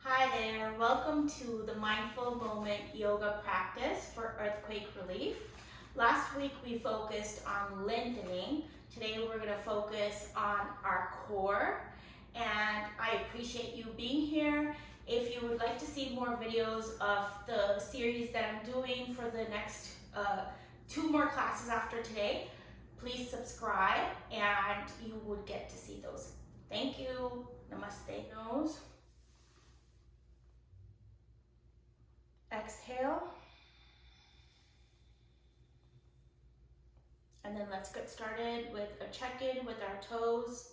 Hi there, welcome to the Mindful Moment Yoga practice for earthquake relief. Last week we focused on lengthening. Today we're going to focus on our core, and I appreciate you being here. If you would like to see more videos of the series that I'm doing for the next 2 more classes after today, please subscribe and you would get to see those. Thank you. Namaste. Nose. Exhale. And then let's get started with a check-in with our toes.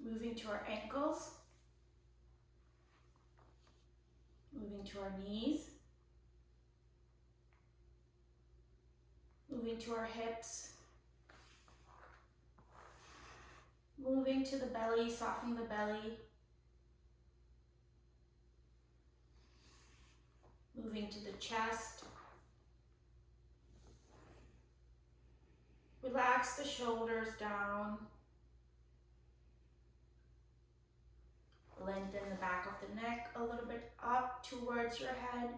Moving to our ankles. Moving to our knees. Moving to our hips. Moving to the belly, softening the belly. Moving to the chest. Relax the shoulders down. Lengthen the back of the neck a little bit up towards your head.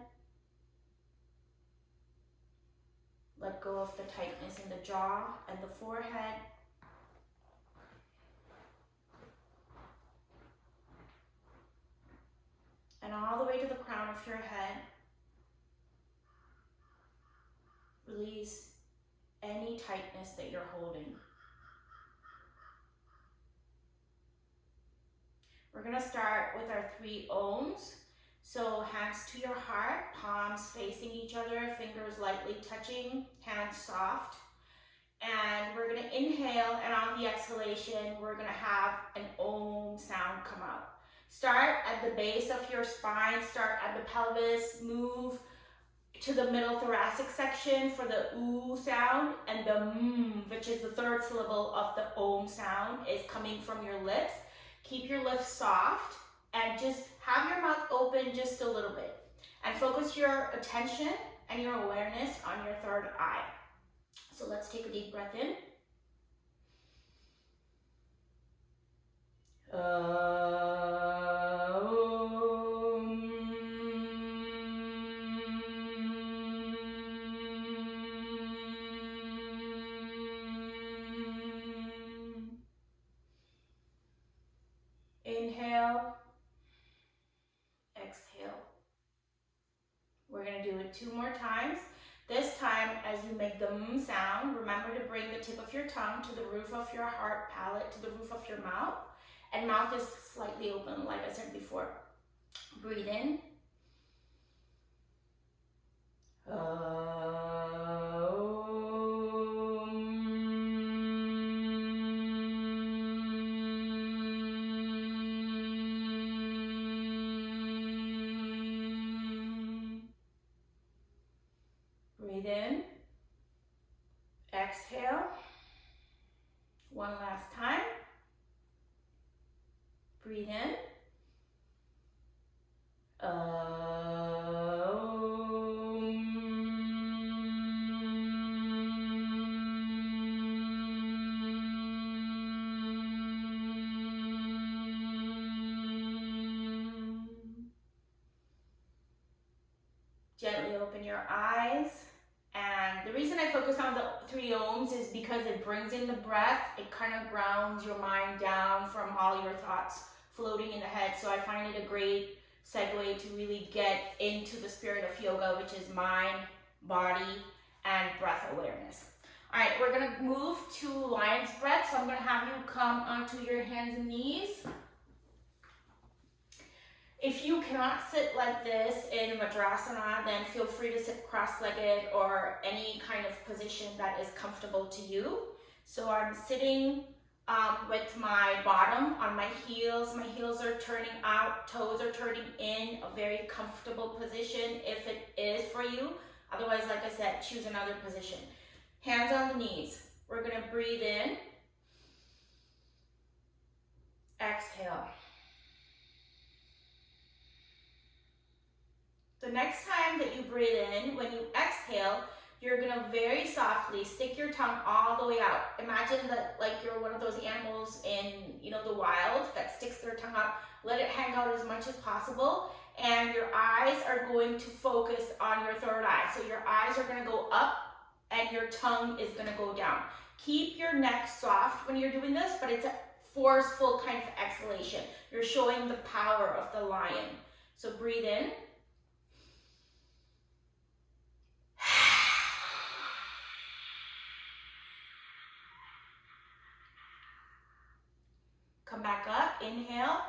Let go of the tightness in the jaw and the forehead. And all the way to the crown of your head. Release any tightness that you're holding. We're going to start with our 3 ohms. So hands to your heart, palms facing each other, fingers lightly touching, hands soft. And we're going to inhale, and on the exhalation, we're going to have an om sound come out. Start at the base of your spine, start at the pelvis, move to the middle thoracic section for the oo sound, and the which is the 3rd syllable of the om sound, is coming from your lips. Keep your lips soft and just have your mouth open just a little bit. And focus your attention and your awareness on your 3rd eye. So let's take a deep breath in. Inhale, exhale. We're going to do it 2 more times. This time, as you make the sound, remember to bring the tip of your tongue to the roof of your heart, palate to the roof of your mouth, and mouth is slightly open, like I said before. Breathe in. Breathe in. Exhale. One last time. Breathe in. Gently open your eyes. And the reason I focus on the 3 ohms is because it brings in the breath. It kind of grounds your mind down from all your thoughts floating in the head. So I find it a great segue to really get into the spirit of yoga, which is mind, body, and breath awareness. All right, we're going to move to lion's breath. So I'm going to have you come onto your hands and knees. If you cannot sit like this in Madrasana, then feel free to sit cross-legged or any kind of position that is comfortable to you. So I'm sitting with my bottom on my heels. My heels are turning out, toes are turning in, a very comfortable position if it is for you. Otherwise, like I said, choose another position. Hands on the knees. We're going to breathe in. Exhale. The next time that you breathe in, when you exhale, you're gonna very softly stick your tongue all the way out. Imagine that like you're one of those animals in, you know, the wild that sticks their tongue out. Let it hang out as much as possible, and your eyes are going to focus on your third eye. So your eyes are gonna go up and your tongue is gonna go down. Keep your neck soft when you're doing this, but it's a forceful kind of exhalation. You're showing the power of the lion. So breathe in. Come back up, inhale.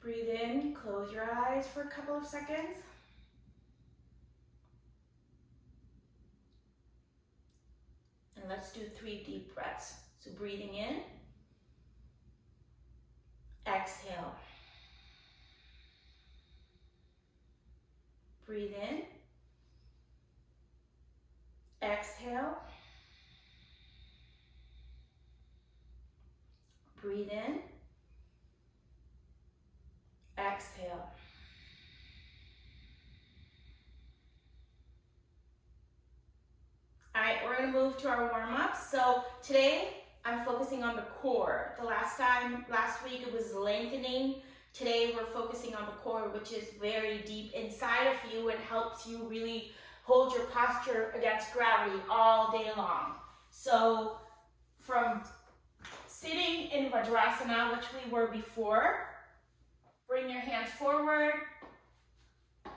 Breathe in, close your eyes for a couple of seconds. And let's do 3 deep breaths. So breathing in, exhale. Breathe in, exhale. Breathe in, exhale. All right, we're gonna move to our warm-up. So today I'm focusing on the core. Last week it was lengthening. Today we're focusing on the core, which is very deep inside of you and helps you really hold your posture against gravity all day long. So from sitting in Vajrasana, which we were before, bring your hands forward,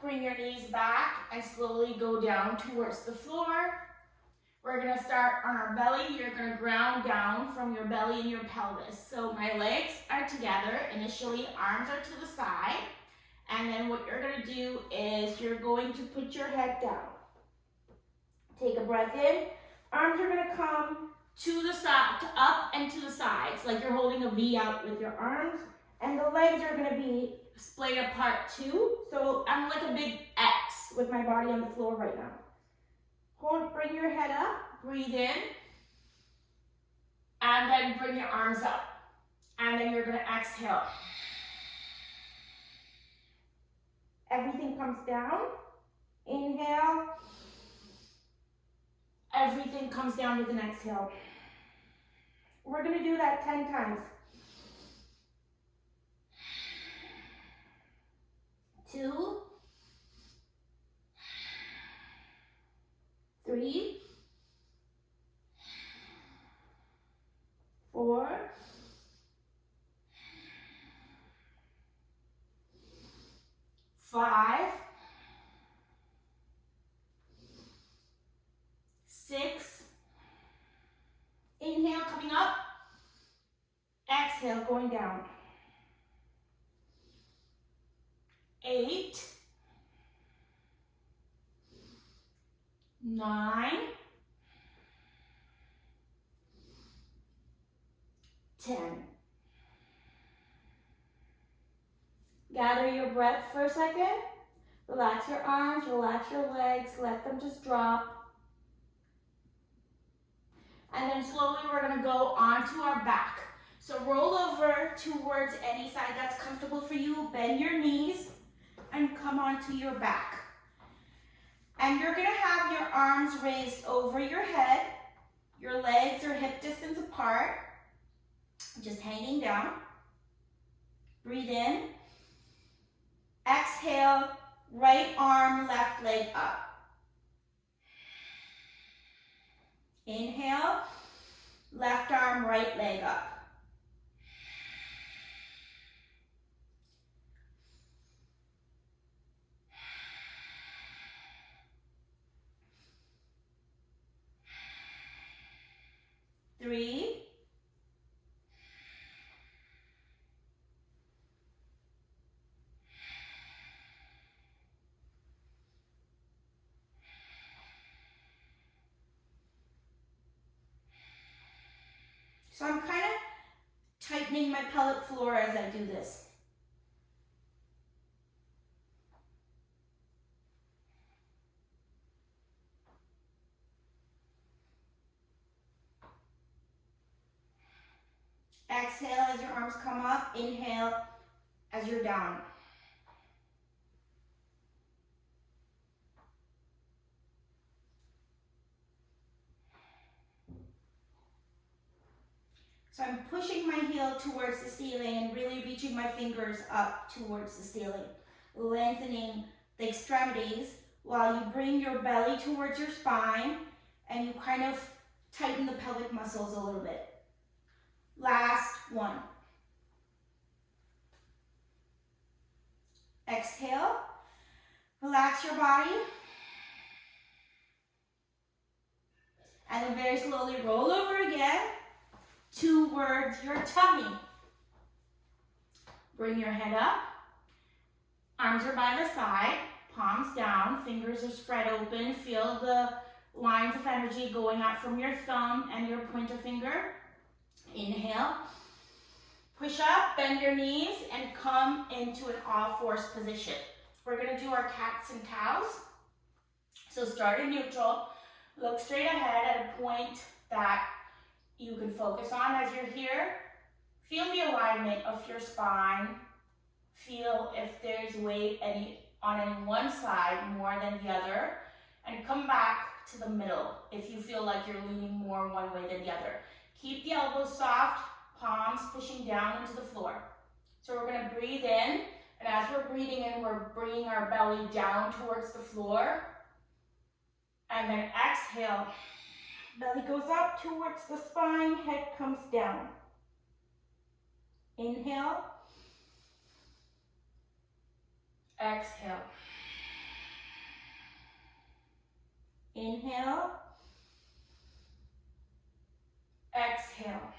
bring your knees back, and slowly go down towards the floor. We're gonna start on our belly. You're gonna ground down from your belly and your pelvis. So my legs are together. Initially, arms are to the side. And then what you're gonna do is you're going to put your head down. Take a breath in. Arms are gonna come to the side, up and to the sides, like you're holding a V out with your arms. And the legs are gonna be splayed apart too. So I'm like a big X with my body on the floor right now. Bring your head up, breathe in, and then bring your arms up. And then you're gonna exhale. Everything comes down, inhale. Everything comes down with an exhale. We're gonna do that 10 times. 2, 3, 4, 5, 6. Inhale, coming up. Exhale, going down. 8, 9, 10. Gather your breath for a second. Relax your arms, relax your legs, let them just drop. And then slowly we're gonna go onto our back. So roll over towards any side that's comfortable for you. Bend your knees and come onto your back. And you're gonna have your arms raised over your head. Your legs are hip distance apart, just hanging down. Breathe in. Exhale, right arm, left leg up. Inhale, left arm, right leg up. Three, 'So I'm kind of tightening my pelvic floor as I do this. Exhale as your arms come up. Inhale as you're down. So I'm pushing my heel towards the ceiling and really reaching my fingers up towards the ceiling, lengthening the extremities while you bring your belly towards your spine and you kind of tighten the pelvic muscles a little bit. Last one. Exhale. Relax your body. And then very slowly roll over again towards your tummy. Bring your head up. Arms are by the side, palms down, fingers are spread open. Feel the lines of energy going out from your thumb and your pointer finger. Inhale. Push up, bend your knees, and come into an all-fours position. We're going to do our cats and cows. So start in neutral. Look straight ahead at a point that you can focus on as you're here. Feel the alignment of your spine. Feel if there's weight on any one side more than the other. And come back to the middle if you feel like you're leaning more one way than the other. Keep the elbows soft, palms pushing down into the floor. So we're going to breathe in. And as we're breathing in, we're bringing our belly down towards the floor. And then exhale. Belly goes up towards the spine, head comes down. Inhale. Exhale. Inhale. Exhale.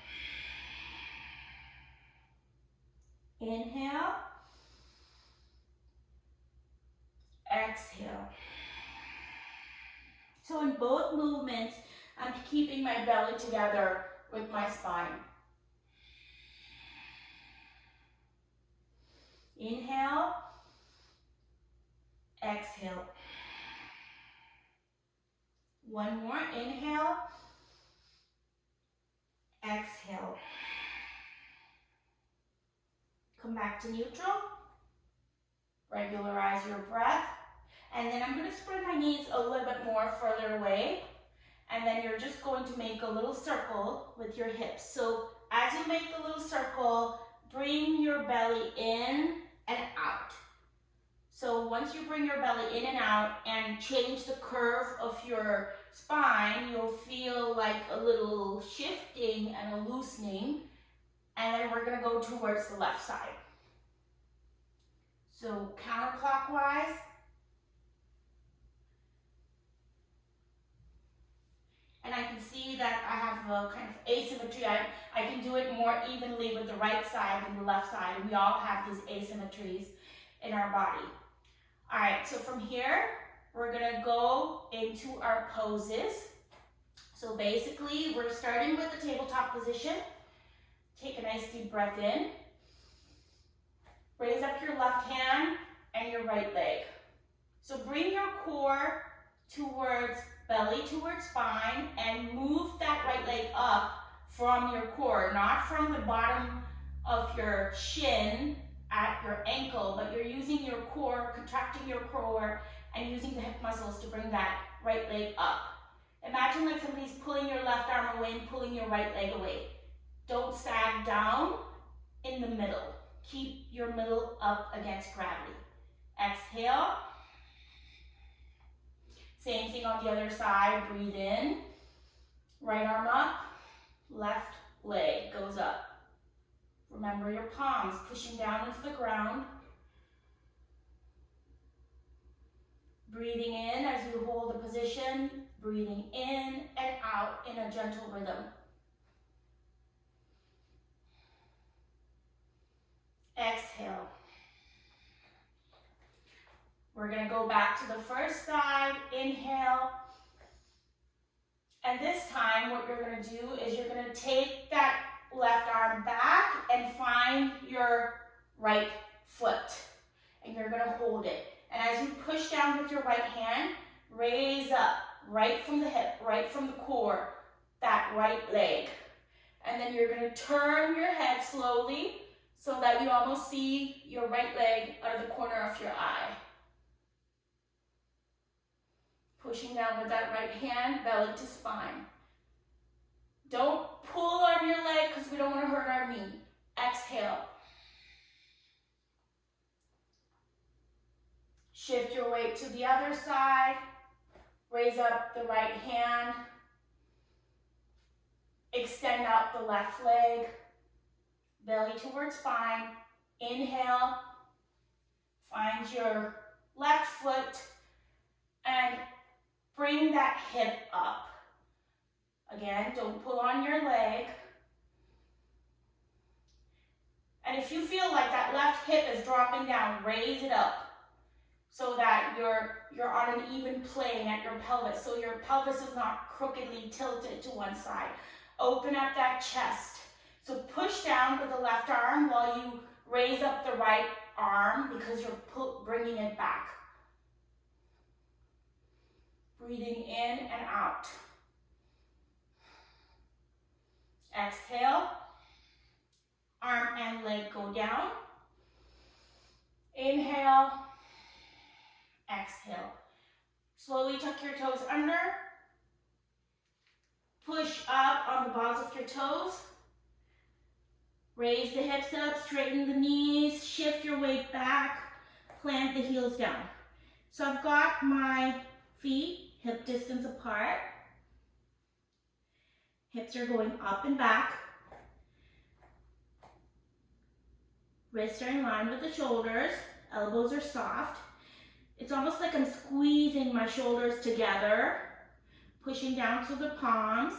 Inhale. Exhale. So in both movements, I'm keeping my belly together with my spine. Inhale. Exhale. One more. Inhale. Exhale. Come back to neutral. Regularize your breath. And then I'm going to spread my knees a little bit more further away. And then you're just going to make a little circle with your hips. So as you make the little circle, bring your belly in and out. So once you bring your belly in and out and change the curve of your spine, you'll feel like a little shifting and a loosening. And then we're going to go towards the left side. So counterclockwise. And I can see that I have a kind of asymmetry. I can do it more evenly with the right side than the left side. We all have these asymmetries in our body. All right, so from here, we're gonna go into our poses. So basically, we're starting with the tabletop position. Take a nice deep breath in. Raise up your left hand and your right leg. So bring your core towards belly towards spine and move that right leg up from your core, not from the bottom of your shin at your ankle, but you're using your core, contracting your core and using the hip muscles to bring that right leg up. Imagine like somebody's pulling your left arm away and pulling your right leg away. Don't sag down, in the middle. Keep your middle up against gravity. Exhale. Same thing on the other side. Breathe in. Right arm up. Left leg goes up. Remember your palms pushing down into the ground. Breathing in as you hold the position. Breathing in and out in a gentle rhythm. Exhale. We're going to go back to the first side. Inhale. And this time what you're going to do is you're going to take that left arm back and find your right foot. And you're going to hold it. And as you push down with your right hand, raise up right from the hip, right from the core, that right leg. And then you're gonna turn your head slowly so that you almost see your right leg out of the corner of your eye. Pushing down with that right hand, belly to spine. Don't pull on your leg because we don't want to hurt our knee. Exhale. Shift your weight to the other side. Raise up the right hand. Extend out the left leg. Belly towards spine. Inhale. Find your left foot and bring that hip up. Again, don't pull on your leg. And if you feel like that left hip is dropping down, raise it up so that you're on an even plane at your pelvis, so your pelvis is not crookedly tilted to one side. Open up that chest. So push down with the left arm while you raise up the right arm because you're bringing it back. Breathing in and out. Exhale. Arm and leg go down. Inhale. Exhale. Slowly tuck your toes under. Push up on the balls of your toes. Raise the hips up, straighten the knees, shift your weight back, plant the heels down. So I've got my feet hip distance apart. Hips are going up and back. Wrists are in line with the shoulders. Elbows are soft. It's almost like I'm squeezing my shoulders together, pushing down to the palms.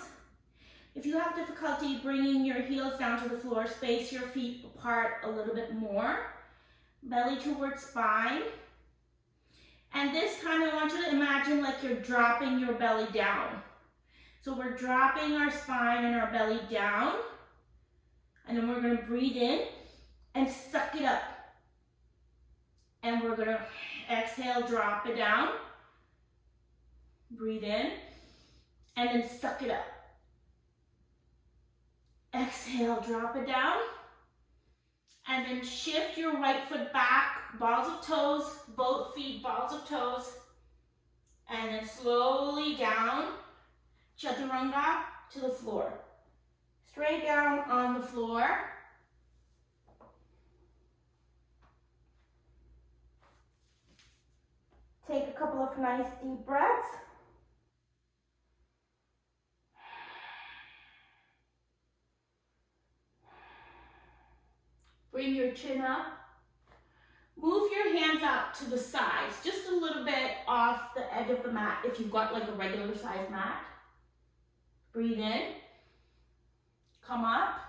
If you have difficulty bringing your heels down to the floor, space your feet apart a little bit more. Belly towards spine. And this time I want you to imagine like you're dropping your belly down. So we're dropping our spine and our belly down. And then we're going to breathe in and suck it up. And we're going to exhale, drop it down. Breathe in and then suck it up. Exhale, drop it down. And then shift your right foot back, balls of toes, both feet, balls of toes. And then slowly down, chaturanga to the floor. Straight down on the floor. Take a couple of nice deep breaths. Bring your chin up. Move your hands out to the sides, just a little bit off the edge of the mat if you've got like a regular size mat. Breathe in. Come up.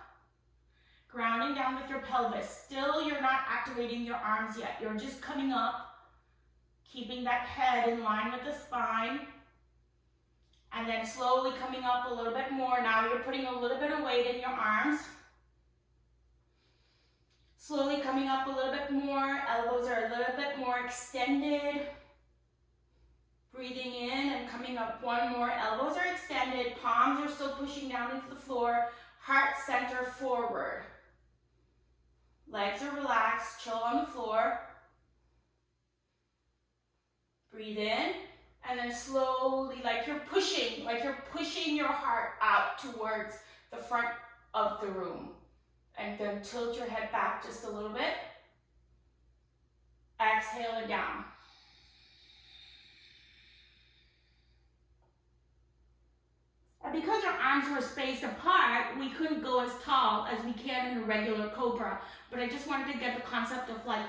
Grounding down with your pelvis. Still, you're not activating your arms yet. You're just coming up, keeping that head in line with the spine. And then slowly coming up a little bit more. Now you're putting a little bit of weight in your arms. Slowly coming up a little bit more, elbows are a little bit more extended. Breathing in and coming up one more, elbows are extended, palms are still pushing down into the floor, heart center forward. Legs are relaxed, chill on the floor. Breathe in, and then slowly, like you're pushing your heart out towards the front of the room. And then tilt your head back just a little bit. Exhale it down. And because our arms were spaced apart, we couldn't go as tall as we can in a regular cobra. But I just wanted to get the concept of like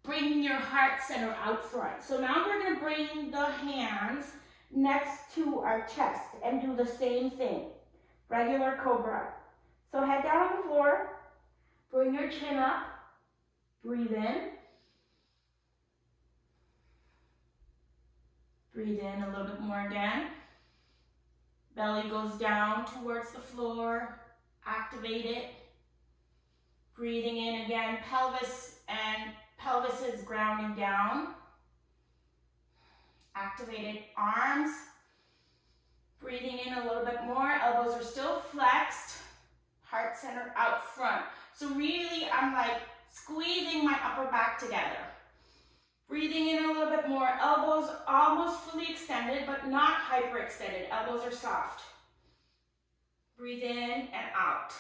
bringing your heart center out front. So now we're going to bring the hands next to our chest and do the same thing. Regular cobra. So head down on the floor. Bring your chin up. Breathe in. Breathe in a little bit more again. Belly goes down towards the floor. Activate it. Breathing in again. Pelvis is grounding down. Activated arms. Breathing in a little bit more. Elbows are still flexed. heart center out front. So really, I'm like squeezing my upper back together. Breathing in a little bit more. Elbows almost fully extended, but not hyperextended. Elbows are soft. Breathe in and out.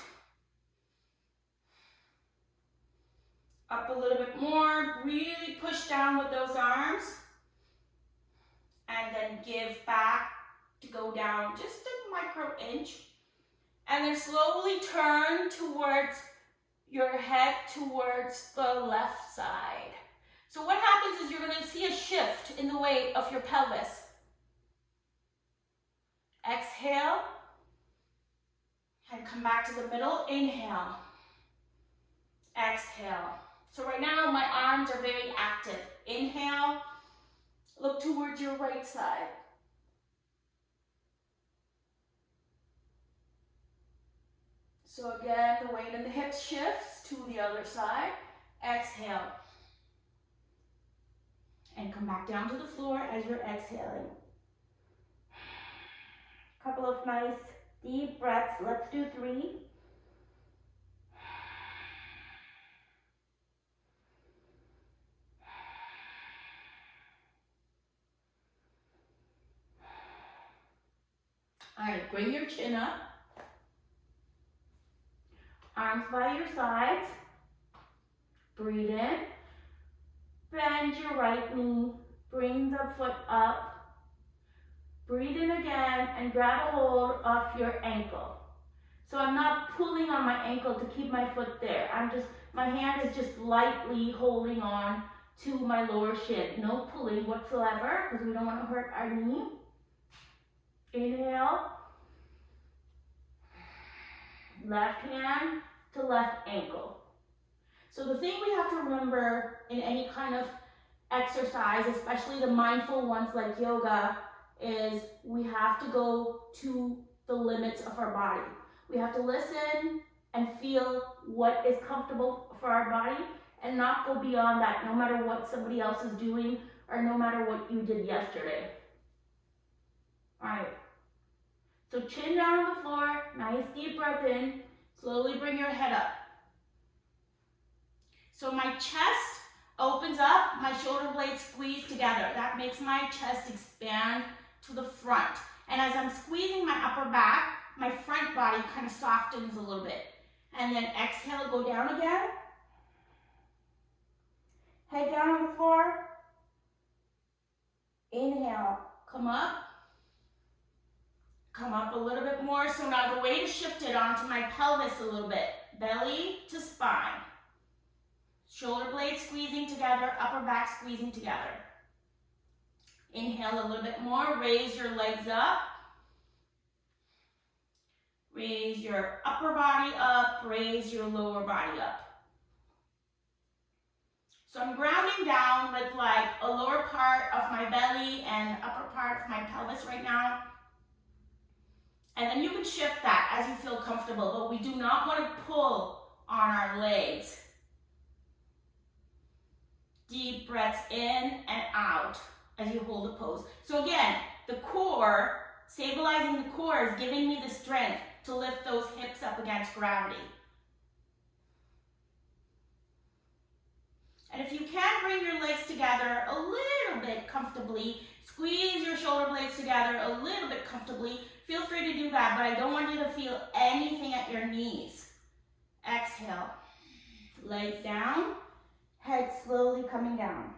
Up a little bit more. Really push down with those arms. And then give back to go down just a micro inch. And then slowly turn towards your head towards the left side. So what happens is you're going to see a shift in the weight of your pelvis. Exhale. And come back to the middle. Inhale. Exhale. So right now my arms are very active. Inhale. Look towards your right side. So again, the weight in the hips shifts to the other side. Exhale. And come back down to the floor as you're exhaling. Couple of nice deep breaths. Let's do 3. All right, bring your chin up. Arms by your sides. Breathe in. Bend your right knee. Bring the foot up. Breathe in again and grab a hold of your ankle. So I'm not pulling on my ankle to keep my foot there. My hand is just lightly holding on to my lower shin. No pulling whatsoever because we don't want to hurt our knee. Inhale. Left hand to left ankle. So the thing we have to remember in any kind of exercise, especially the mindful ones like yoga, is we have to go to the limits of our body. We have to listen and feel what is comfortable for our body and not go beyond that, no matter what somebody else is doing or no matter what you did yesterday. All right. So chin down on the floor, nice deep breath in. Slowly bring your head up. So my chest opens up, my shoulder blades squeeze together. That makes my chest expand to the front. And as I'm squeezing my upper back, my front body kind of softens a little bit. And then exhale, go down again. Head down on the floor. Inhale, come up. Come up a little bit more. So now the weight is shifted onto my pelvis a little bit. Belly to spine. Shoulder blades squeezing together, upper back squeezing together. Inhale a little bit more. Raise your legs up. Raise your upper body up. Raise your lower body up. So I'm grounding down with like a lower part of my belly and upper part of my pelvis right now. And then you can shift that as you feel comfortable, but we do not want to pull on our legs. Deep breaths in and out as you hold the pose. So again, the core, stabilizing the core is giving me the strength to lift those hips up against gravity. And if you can bring your legs together a little bit comfortably, squeeze your shoulder blades together a little bit comfortably, feel free to do that, but I don't want you to feel anything at your knees. Exhale, legs down, head slowly coming down.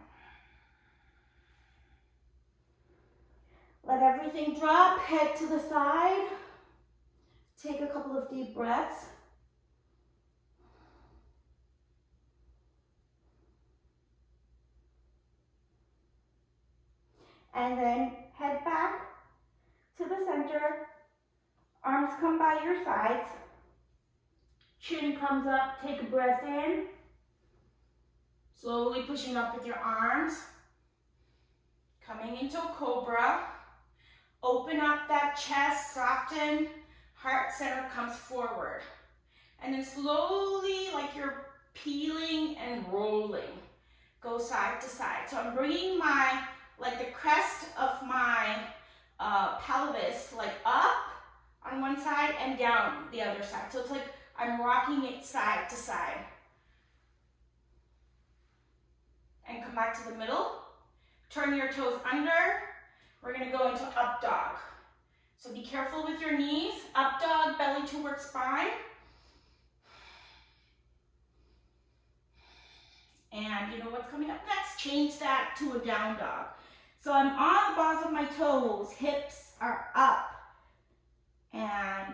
Let everything drop, head to the side. Take a couple of deep breaths. And then head back to the center. Arms come by your sides. Chin comes up, take a breath in. Slowly pushing up with your arms. Coming into a cobra. Open up that chest, soften. Heart center comes forward. And then slowly, like you're peeling and rolling, go side to side. So I'm bringing my, like the crest of my pelvis, like up on one side and down the other side. So it's like I'm rocking it side to side. And come back to the middle. Turn your toes under. We're gonna go into up dog. So be careful with your knees. Up dog, belly towards spine. And you know what's coming up next? Change that to a down dog. So I'm on the balls of my toes, hips are up. And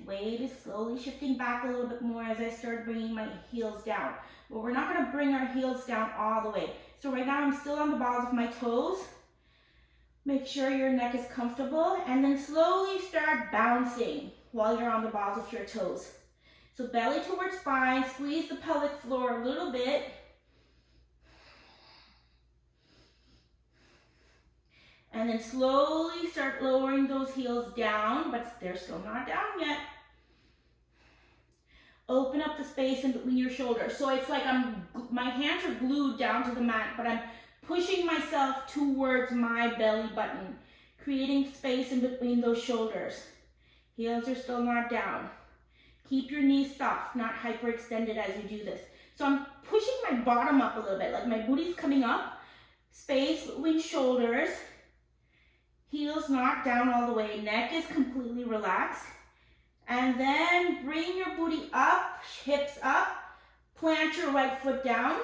weight is slowly shifting back a little bit more as I start bringing my heels down. But we're not gonna bring our heels down all the way. So right now I'm still on the balls of my toes. Make sure your neck is comfortable and then slowly start bouncing while you're on the balls of your toes. So belly towards spine, squeeze the pelvic floor a little bit. And then slowly start lowering those heels down, but they're still not down yet. Open up the space in between your shoulders. So it's like my hands are glued down to the mat, but I'm pushing myself towards my belly button, creating space in between those shoulders. Heels are still not down. Keep your knees soft, not hyperextended as you do this. So I'm pushing my bottom up a little bit, like my booty's coming up, space between shoulders, heels not down all the way, neck is completely relaxed. And then bring your booty up, hips up, plant your right foot down,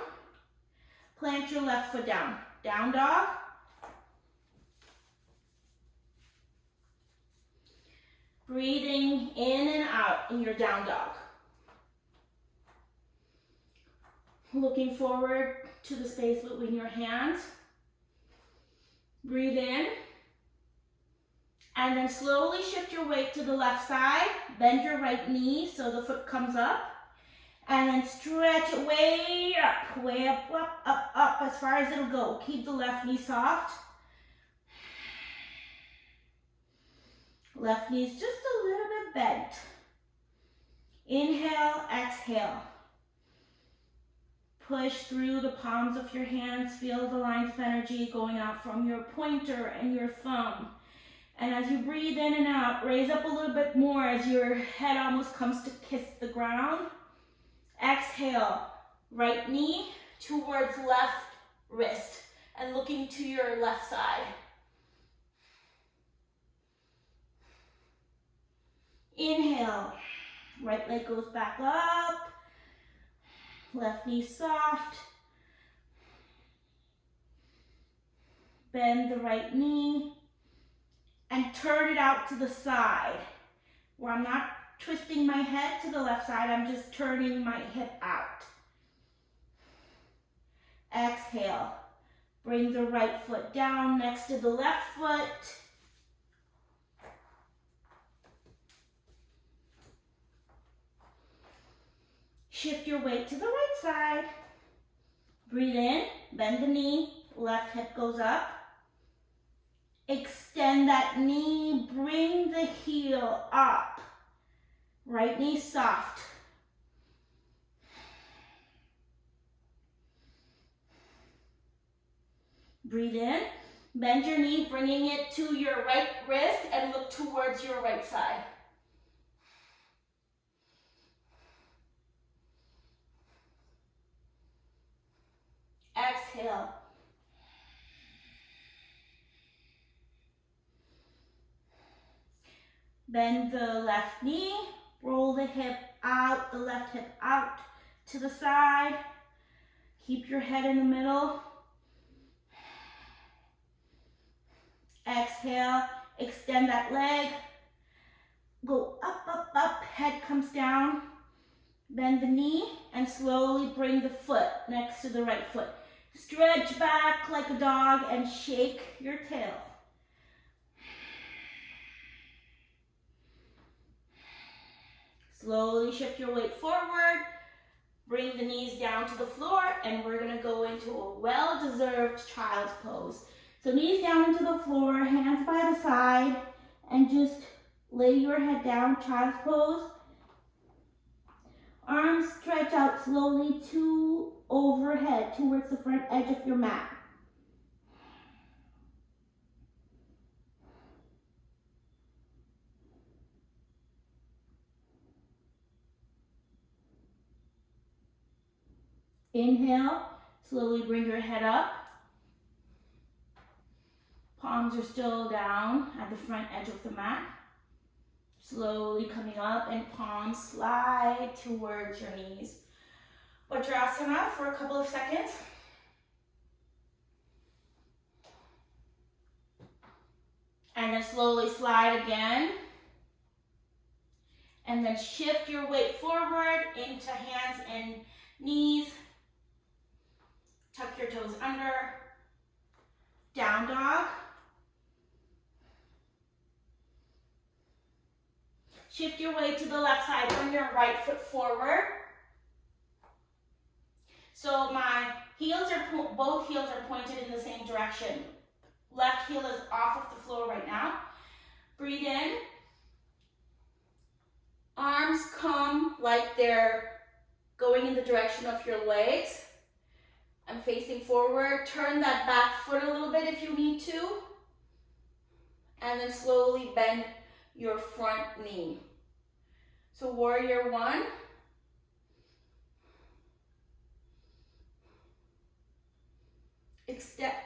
plant your left foot down. Down dog. Breathing in and out in your down dog. Looking forward to the space between your hands. Breathe in. And then slowly shift your weight to the left side. Bend your right knee so the foot comes up. And then stretch it way up, up, as far as it'll go. Keep the left knee soft. Left knee's just a little bit bent. Inhale, exhale. Push through the palms of your hands. Feel the lines of energy going out from your pointer and your thumb. And as you breathe in and out, raise up a little bit more as your head almost comes to kiss the ground. Exhale, right knee towards left wrist and looking to your left side. Inhale, right leg goes back up, left knee soft. Bend the right knee and turn it out to the side where I'm not twisting my head to the left side, I'm just turning my hip out. Exhale, bring the right foot down next to the left foot. Shift your weight to the right side. Breathe in, bend the knee, left hip goes up. Extend that knee, bring the heel up. Right knee soft. Breathe in, bend your knee, bringing it to your right wrist and look towards your right side. Exhale. Bend the left knee, roll the hip out, the left hip out to the side. Keep your head in the middle. Exhale, extend that leg. Go up, up, up, head comes down. Bend the knee and slowly bring the foot next to the right foot. Stretch back like a dog and shake your tail. Slowly shift your weight forward, bring the knees down to the floor, and we're gonna go into a well-deserved child's pose. So knees down into the floor, hands by the side, and just lay your head down, child's pose. Arms stretch out slowly to overhead towards the front edge of your mat. Inhale, slowly bring your head up. Palms are still down at the front edge of the mat. Slowly coming up and palms slide towards your knees. Vajrasana for a couple of seconds. And then slowly slide again. And then shift your weight forward into hands and knees. Tuck your toes under. Down dog. Shift your weight to the left side. Bring your right foot forward. So my heels are, both heels are pointed in the same direction. Left heel is off of the floor right now. Breathe in. Arms come like they're going in the direction of your legs. I'm facing forward. Turn that back foot a little bit if you need to. And then slowly bend your front knee. So warrior one.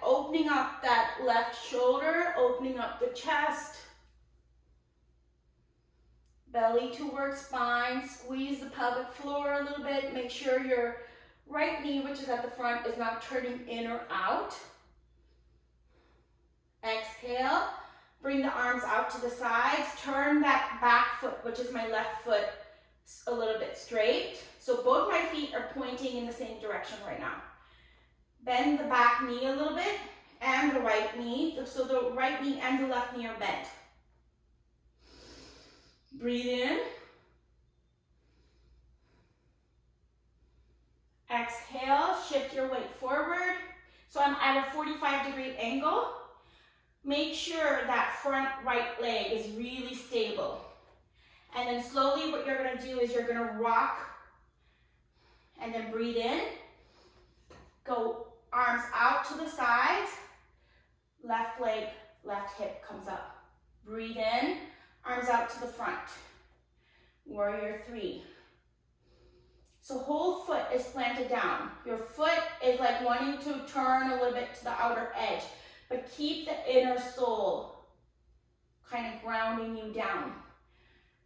Opening up that left shoulder, opening up the chest. Belly towards spine, squeeze the pelvic floor a little bit. Make sure your right knee, which is at the front, is not turning in or out. Exhale, bring the arms out to the sides. Turn that back foot, which is my left foot, a little bit straight. So both my feet are pointing in the same direction right now. Bend the back knee a little bit and the right knee. So the right knee and the left knee are bent. Breathe in. Exhale, shift your weight forward. So I'm at a 45-degree angle. Make sure that front right leg is really stable. And then slowly what you're gonna do is you're gonna rock and then breathe in. Go arms out to the sides. Left leg, left hip comes up. Breathe in, arms out to the front. Warrior three. So whole foot is planted down. Your foot is like wanting to turn a little bit to the outer edge, but keep the inner sole kind of grounding you down.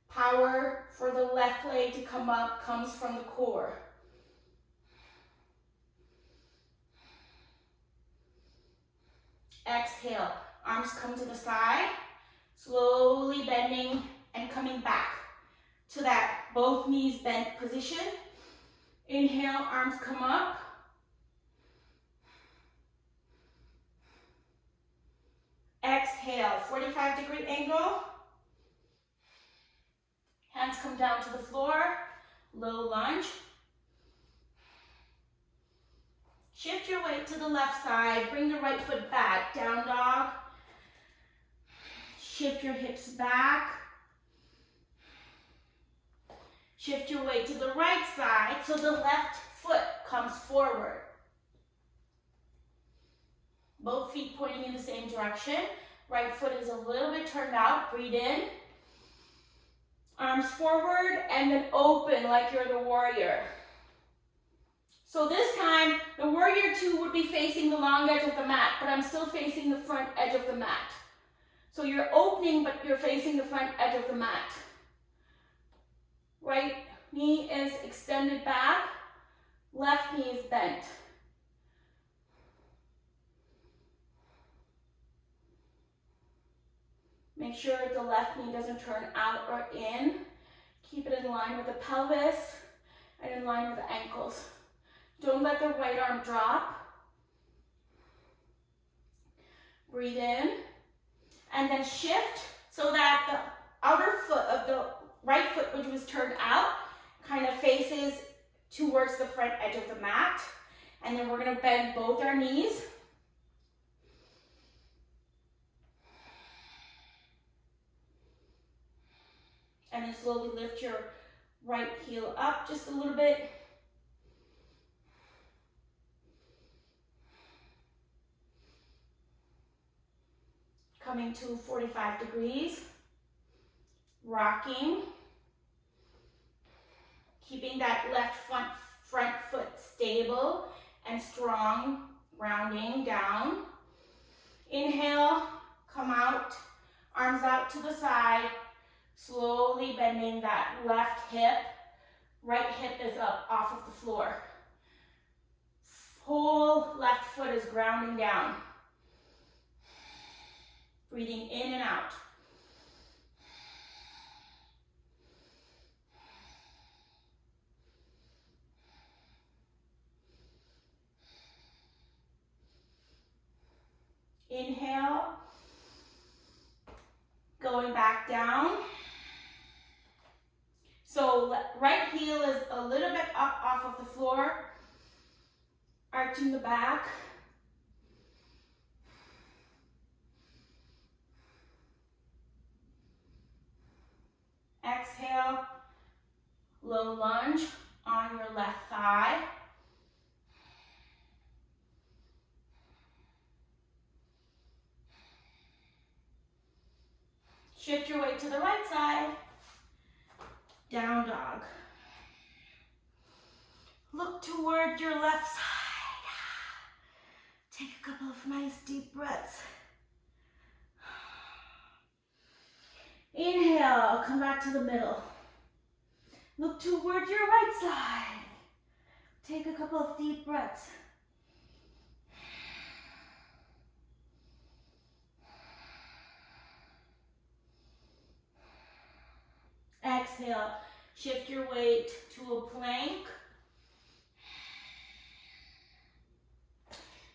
Power for the left leg to come up comes from the core. Exhale, arms come to the side, slowly bending and coming back to that both knees bent position. Inhale, arms come up. Exhale, 45-degree angle. Hands come down to the floor, low lunge. Shift your weight to the left side, bring the right foot back, down dog. Shift your hips back. Shift your weight to the right side so the left foot comes forward. Both feet pointing in the same direction. Right foot is a little bit turned out. Breathe in. Arms forward and then open like you're the warrior. So this time, the warrior two would be facing the long edge of the mat, but I'm still facing the front edge of the mat. So you're opening, but you're facing the front edge of the mat. Right knee is extended back, left knee is bent. Make sure the left knee doesn't turn out or in. Keep it in line with the pelvis and in line with the ankles. Don't let the right arm drop. Breathe in and then shift so that the outer foot of the right foot, which was turned out, kind of faces towards the front edge of the mat. And then we're going to bend both our knees. And then slowly lift your right heel up just a little bit. Coming to 45 degrees. Rocking. Keeping that left Front foot stable and strong, grounding down. Inhale, come out, arms out to the side, slowly bending that left hip. Right hip is up off of the floor. Whole left foot is grounding down. Breathing in and out. Inhale, going back down. So right heel is a little bit up off of the floor, arching the back. Exhale, low lunge on your left thigh. Shift your weight to the right side. Down dog. Look toward your left side. Take a couple of nice deep breaths. Inhale, come back to the middle. Look toward your right side. Take a couple of deep breaths. Exhale, shift your weight to a plank.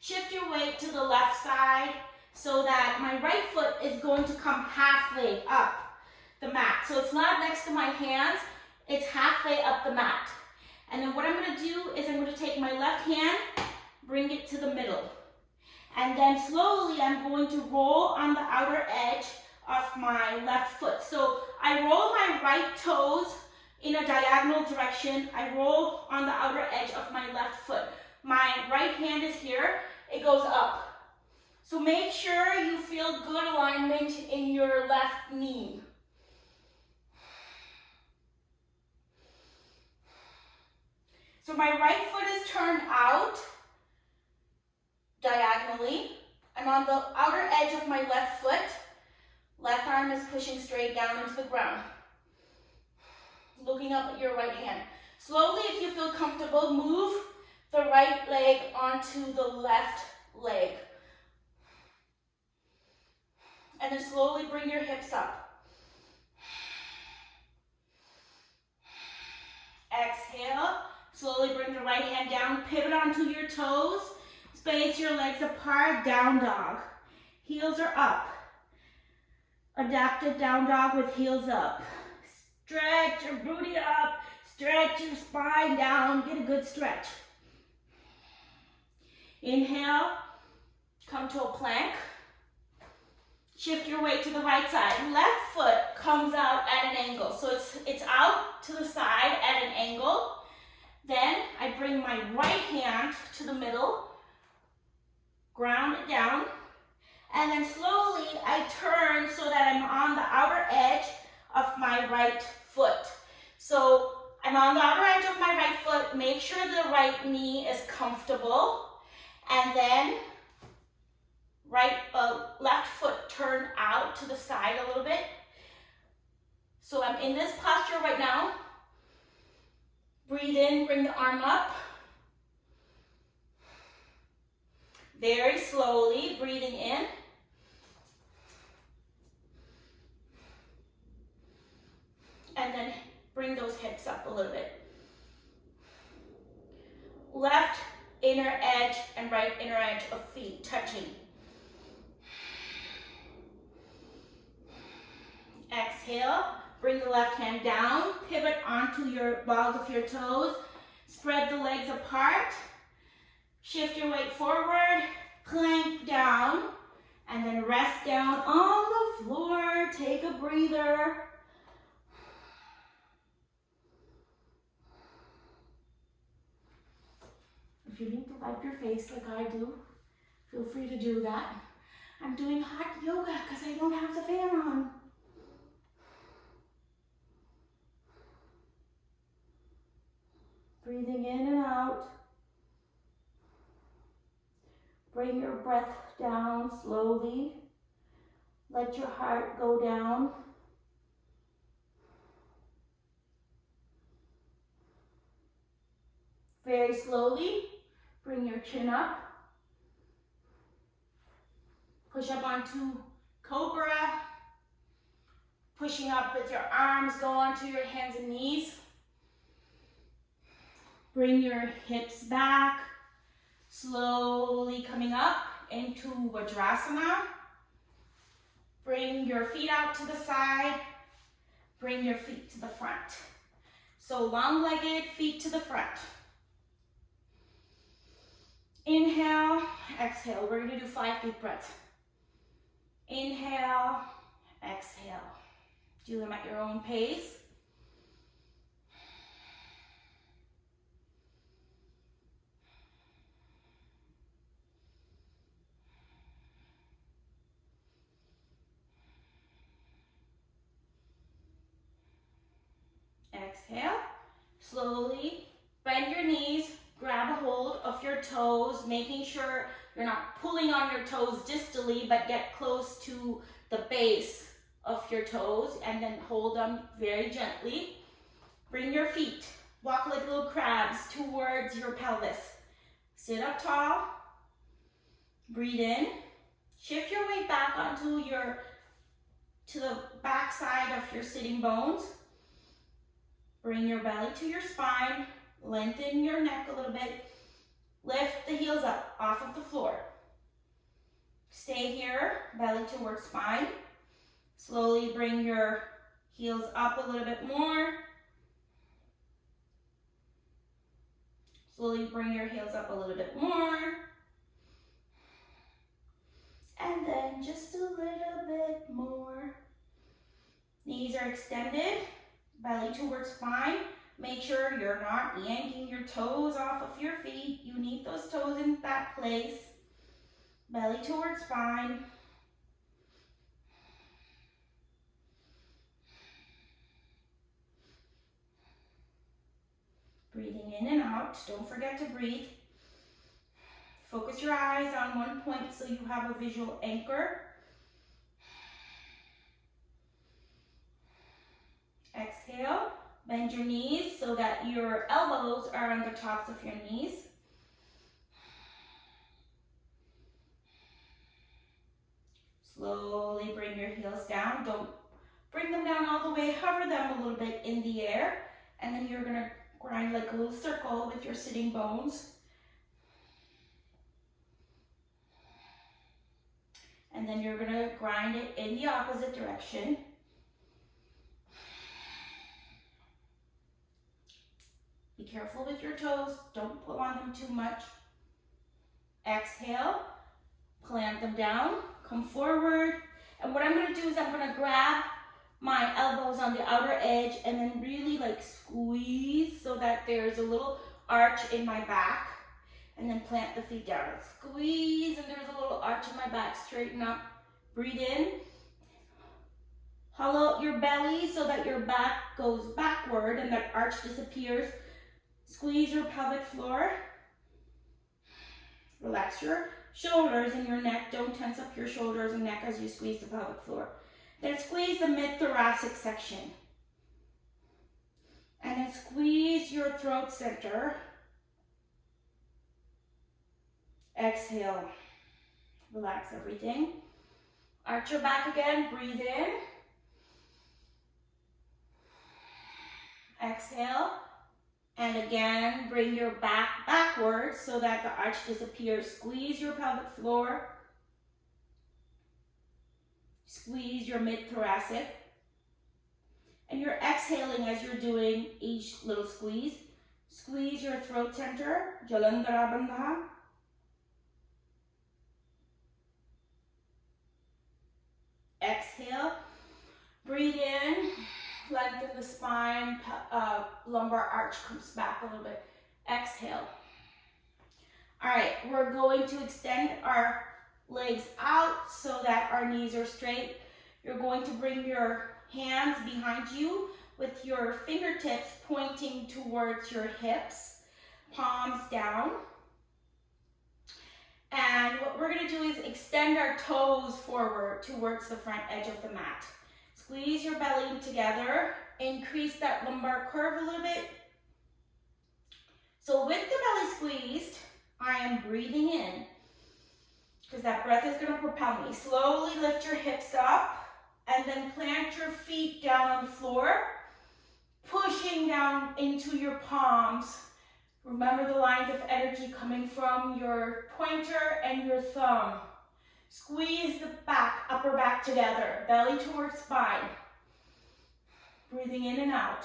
Shift your weight to the left side so that my right foot is going to come halfway up the mat. So it's not next to my hands, it's halfway up the mat. And then what I'm going to do is I'm going to take my left hand, bring it to the middle. And then slowly I'm going to roll on the outer edge of my left foot. So I roll my right toes in a diagonal direction. I roll on the outer edge of my left foot. My right hand is here. It goes up. So make sure you feel good alignment in your left knee. So my right foot is turned out diagonally. I'm on the outer edge of my left foot. Left arm is pushing straight down into the ground. Looking up at your right hand. Slowly, if you feel comfortable, move the right leg onto the left leg. And then slowly bring your hips up. Exhale. Slowly bring the right hand down. Pivot onto your toes. Space your legs apart. Down dog. Heels are up. Adapted down dog with heels up. Stretch your booty up. Stretch your spine down. Get a good stretch. Inhale. Come to a plank. Shift your weight to the right side. Left foot comes out at an angle. So it's out to the side at an angle. Then I bring my right hand to the middle. Ground it down. And then slowly I turn so that I'm on the outer edge of my right foot. So I'm on the outer edge of my right foot. Make sure the right knee is comfortable. And then left foot turned out to the side a little bit. So I'm in this posture right now. Breathe in, bring the arm up. Very slowly, breathing in. And then bring those hips up a little bit. Left inner edge and right inner edge of feet touching. Exhale, bring the left hand down, pivot onto your balls of your toes, spread the legs apart, shift your weight forward, plank down, and then rest down on the floor, take a breather. If you need to wipe your face like I do, feel free to do that. I'm doing hot yoga because I don't have the fan on. Breathing in and out. Bring your breath down slowly. Let your heart go down. Very slowly, bring your chin up. Push up onto Cobra. Pushing up with your arms, go onto your hands and knees. Bring your hips back. Slowly coming up into Vajrasana. Bring your feet out to the side. Bring your feet to the front. So long-legged, feet to the front. Inhale, exhale. We're gonna do 5 deep breaths. Inhale, exhale. Do them at your own pace. Exhale. Slowly bend your knees, grab a hold of your toes, making sure you're not pulling on your toes distally, but get close to the base of your toes and then hold them very gently. Bring your feet, walk like little crabs towards your pelvis. Sit up tall, breathe in, shift your weight back onto to the back side of your sitting bones. Bring your belly to your spine, lengthen your neck a little bit, lift the heels up off of the floor. Stay here, belly towards spine. Slowly bring your heels up a little bit more. Slowly bring your heels up a little bit more. And then just a little bit more. Knees are extended, belly towards spine. Make sure you're not yanking your toes off of your feet. You need those toes in that place. Belly towards spine. Breathing in and out. Don't forget to breathe. Focus your eyes on one point so you have a visual anchor. Exhale. Bend your knees so that your elbows are on the tops of your knees. Slowly bring your heels down. Don't bring them down all the way. Hover them a little bit in the air. And then you're going to grind like a little circle with your sitting bones. And then you're going to grind it in the opposite direction. Be careful with your toes. Don't pull on them too much. Exhale. Plant them down. Come forward. And what I'm going to do is I'm going to grab my elbows on the outer edge and then really like squeeze so that there's a little arch in my back. And then plant the feet down. Squeeze and there's a little arch in my back. Straighten up. Breathe in. Hollow out your belly so that your back goes backward and that arch disappears. Squeeze your pelvic floor. Relax your shoulders and your neck. Don't tense up your shoulders and neck as you squeeze the pelvic floor. Then squeeze the mid-thoracic section. And then squeeze your throat center. Exhale. Relax everything. Arch your back again. Breathe in. Exhale. And again, bring your back backwards so that the arch disappears. Squeeze your pelvic floor. Squeeze your mid-thoracic. And you're exhaling as you're doing each little squeeze. Squeeze your throat center. Jalandhara Bandha. Exhale. Breathe in. Lengthen the spine, lumbar arch comes back a little bit. Exhale. All right, we're going to extend our legs out so that our knees are straight. You're going to bring your hands behind you with your fingertips pointing towards your hips. palms down. And what we're gonna do is extend our toes forward towards the front edge of the mat. Squeeze your belly together, increase that lumbar curve a little bit. So with the belly squeezed, I am breathing in, because that breath is gonna propel me. Slowly lift your hips up, and then plant your feet down on the floor, pushing down into your palms. Remember the lines of energy coming from your pointer and your thumb. Squeeze the back, upper back together, belly towards spine. Breathing in and out.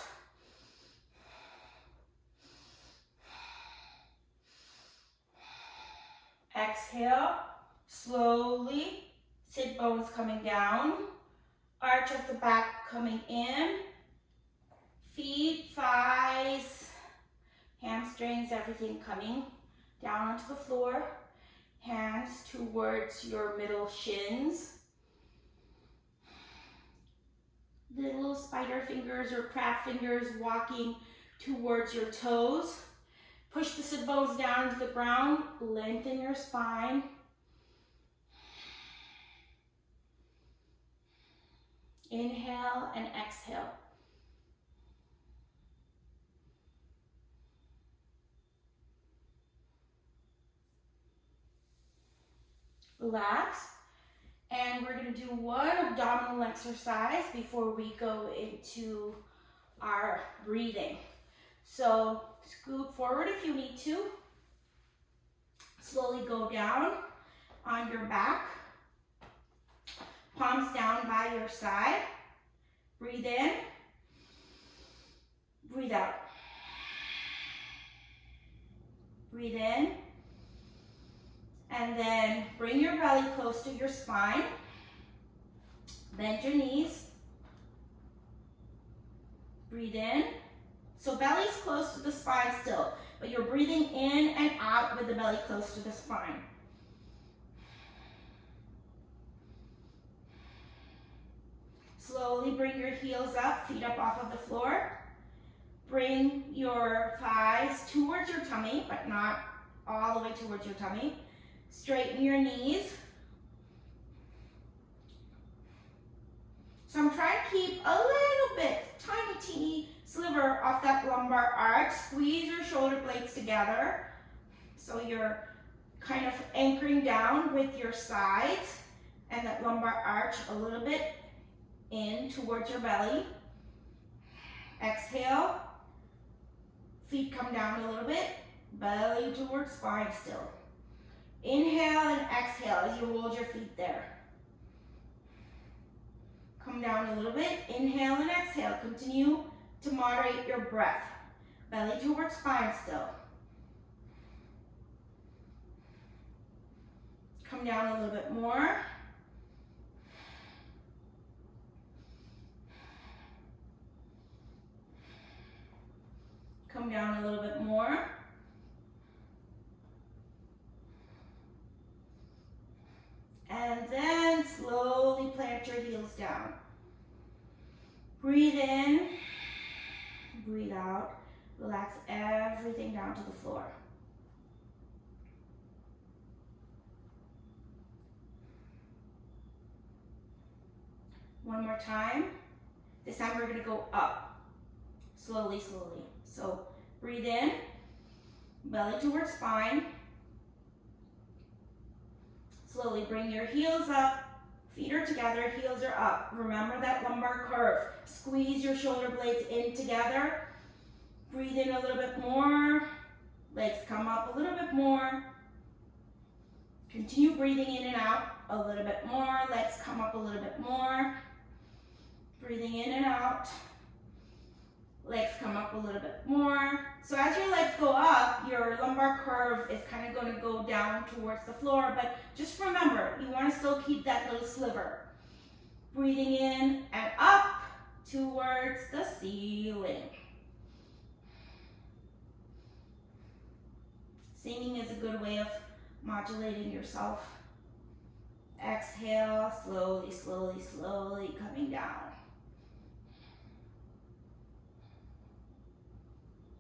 Exhale, slowly, sit bones coming down, arch of the back coming in, feet, thighs, hamstrings, everything coming down onto the floor, hands towards your middle shins, little spider fingers or crab fingers walking towards your toes. Push the sit bones down to the ground, lengthen your spine. Inhale and exhale. Relax. And we're going to do one abdominal exercise before we go into our breathing. So scoot forward if you need to. Slowly go down on your back. Palms down by your side. Breathe in. Breathe out. Breathe in. And then bring your belly close to your spine. Bend your knees. Breathe in. So belly's close to the spine still, but you're breathing in and out with the belly close to the spine. Slowly bring your heels up, feet up off of the floor. Bring your thighs towards your tummy, but not all the way towards your tummy. Straighten your knees. So I'm trying to keep a little bit, tiny, teeny sliver off that lumbar arch. Squeeze your shoulder blades together. So you're kind of anchoring down with your sides and that lumbar arch a little bit in towards your belly. Exhale. Feet come down a little bit. Belly towards spine still. Inhale and exhale as you hold your feet there. Come down a little bit. Inhale and exhale. Continue to moderate your breath. Belly towards spine still. Come down a little bit more. Come down a little bit more. And then slowly plant your heels down. Breathe in, breathe out. Relax everything down to the floor. One more time. This time we're going to go up. Slowly, slowly. So breathe in, belly towards spine. Slowly bring your heels up, feet are together, heels are up. Remember that lumbar curve. Squeeze your shoulder blades in together. Breathe in a little bit more. Legs come up a little bit more. Continue breathing in and out a little bit more. Legs come up a little bit more. Breathing in and out. Legs come up a little bit more. So as your legs go up, your lumbar curve is kind of going to go down towards the floor, but just remember, you want to still keep that little sliver. Breathing in and up towards the ceiling. Singing is a good way of modulating yourself. Exhale, slowly, slowly, slowly coming down.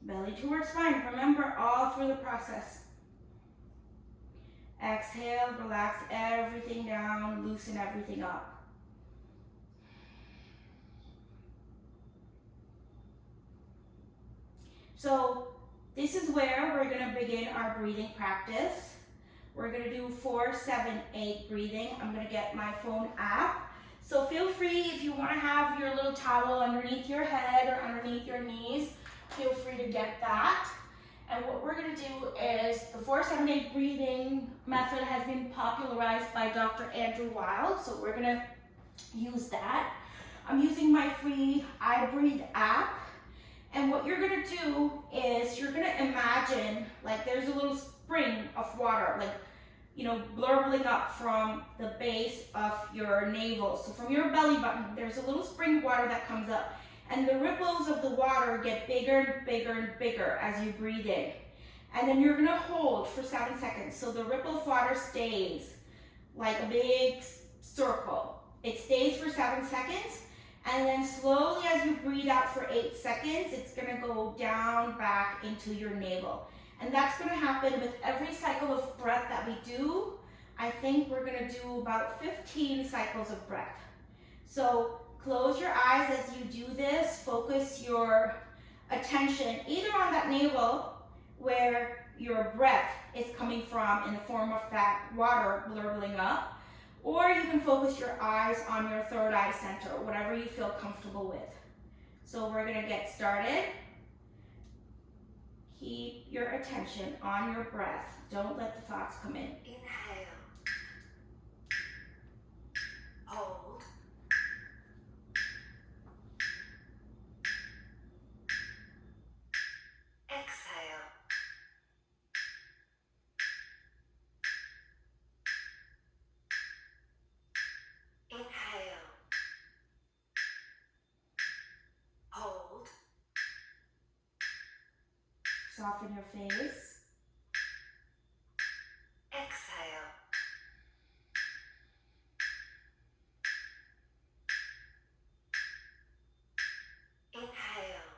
Belly towards spine. Remember, all through the process. Exhale, relax everything down, loosen everything up. So this is where we're going to begin our breathing practice. We're going to do 4, 7, 8 breathing. I'm going to get my phone app. So feel free, if you want to have your little towel underneath your head or underneath your knees, feel free to get that. And what we're going to do is the 4, 7, 8 breathing method has been popularized by Dr. Andrew Wild, so we're going to use that. I'm using my free iBreathe app, and what you're going to do is you're going to imagine like there's a little spring of water, like, you know, burbling up from the base of your navel. So from your belly button, there's a little spring of water that comes up. And the ripples of the water get bigger and bigger and bigger as you breathe in. And then you're going to hold for 7 seconds. So the ripple of water stays like a big circle. It stays for 7 seconds. And then slowly as you breathe out for 8 seconds, it's going to go down back into your navel. And that's going to happen with every cycle of breath that we do. I think we're going to do about 15 cycles of breath. So close your eyes as you do this. Focus your attention either on that navel where your breath is coming from in the form of that water burbling up, or you can focus your eyes on your third eye center, whatever you feel comfortable with. So we're going to get started. Keep your attention on your breath. Don't let the thoughts come in. Inhale. Hold. Exhale. Inhale. Hold. Soften your face. Exhale. Inhale.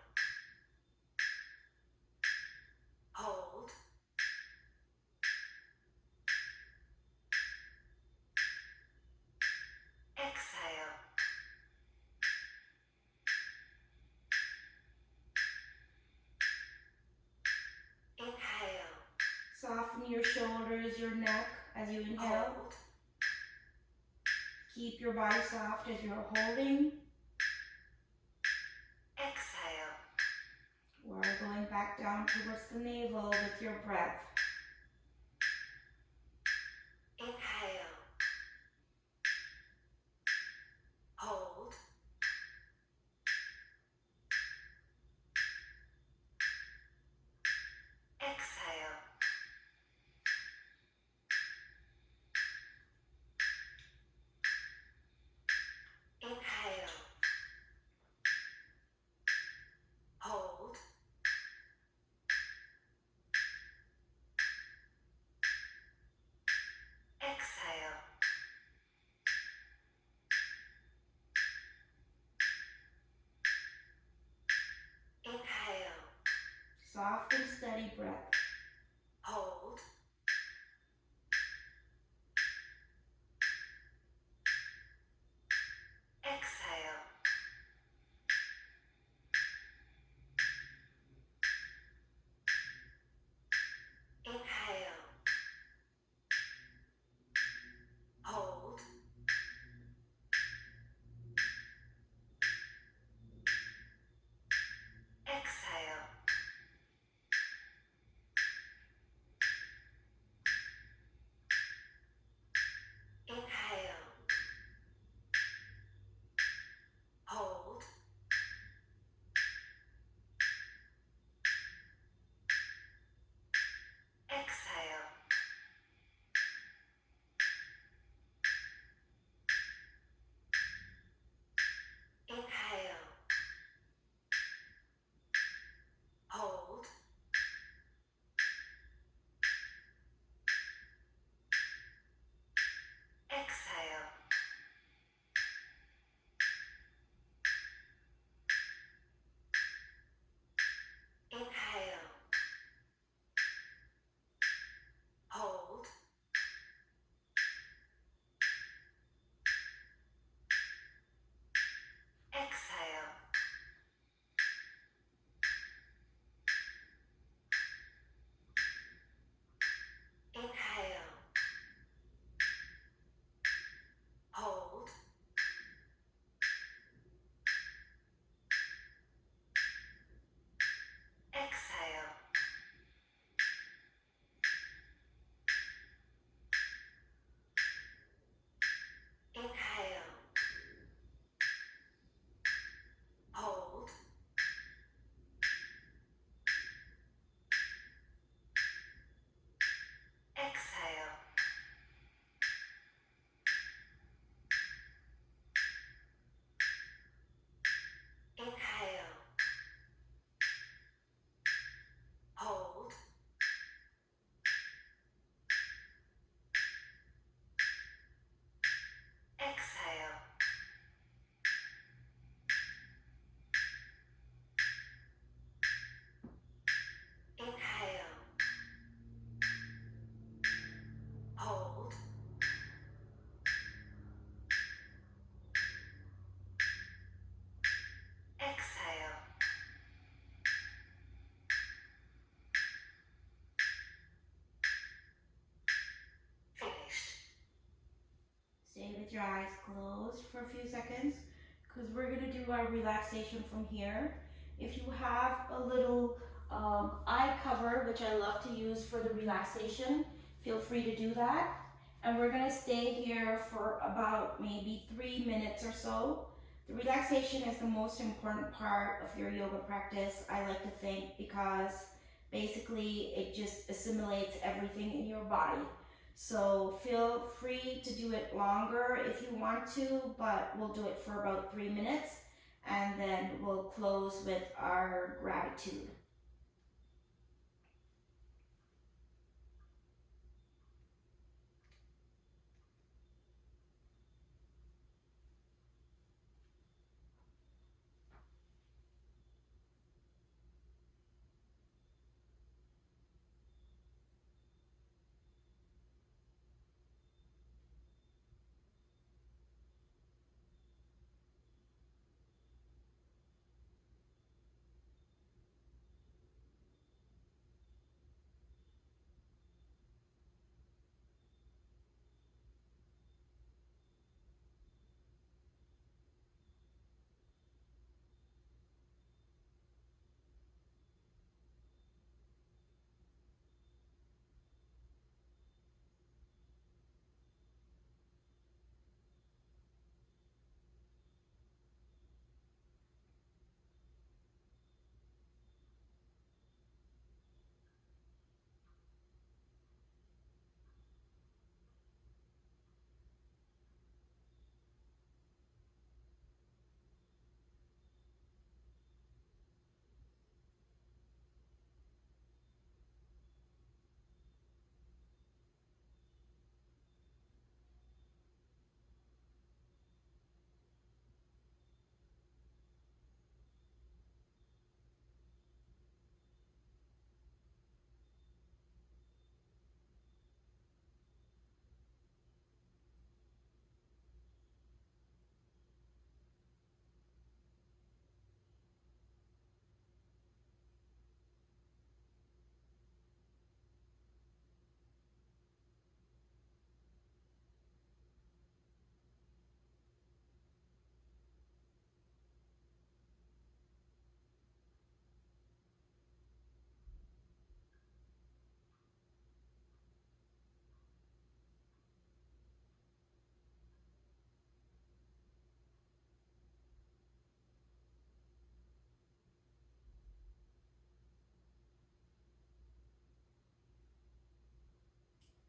Hold. Exhale. Inhale. Soften your shoulders, your neck as you inhale. Hold. Keep your body soft as you're holding. Exhale. We're going back down towards the navel with your breath. Inhale. Hold. Exhale. Inhale. Hold. Exhale. Inhale. Soft and steady breath. Hold. Exhale. Inhale. Hold. Exhale. with your eyes closed for a few seconds because we're going to do our relaxation from here. If you have a little eye cover, which I love to use for the relaxation, feel free to do that. And we're going to stay here for about maybe 3 minutes or so. The relaxation is the most important part of your yoga practice, I like to think, because basically it just assimilates everything in your body. So feel free to do it longer if you want to, but we'll do it for about 3 minutes and then we'll close with our gratitude.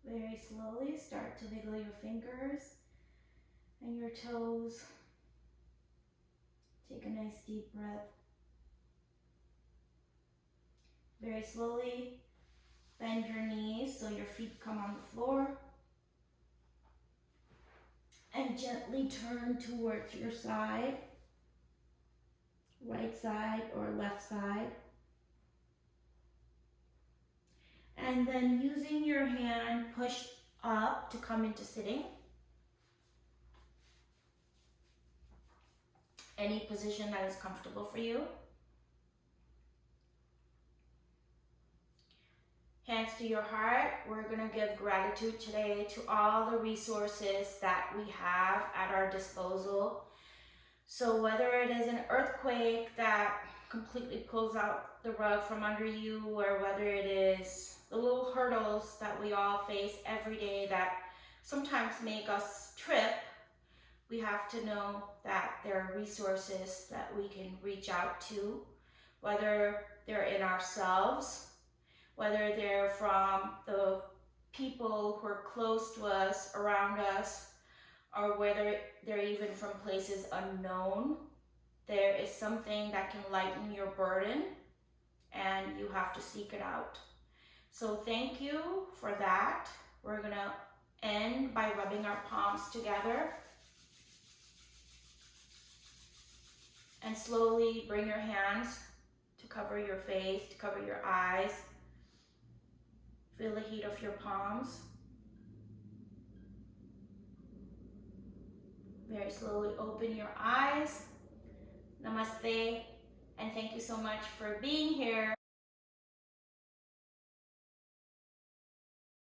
Very slowly start to wiggle your fingers and your toes. Take a nice deep breath. Very slowly bend your knees so your feet come on the floor. And gently turn towards your side, right side or left side. And then using your hand, push up to come into sitting. Any position that is comfortable for you. Hands to your heart. We're going to give gratitude today to all the resources that we have at our disposal. So whether it is an earthquake that completely pulls out the rug from under you, or whether it is the little hurdles that we all face every day that sometimes make us trip, we have to know that there are resources that we can reach out to, whether they're in ourselves, whether they're from the people who are close to us, around us, or whether they're even from places unknown. There is something that can lighten your burden, and you have to seek it out. So thank you for that. We're gonna end by rubbing our palms together. And slowly bring your hands to cover your face, to cover your eyes. Feel the heat of your palms. Very slowly open your eyes. Namaste, and thank you so much for being here.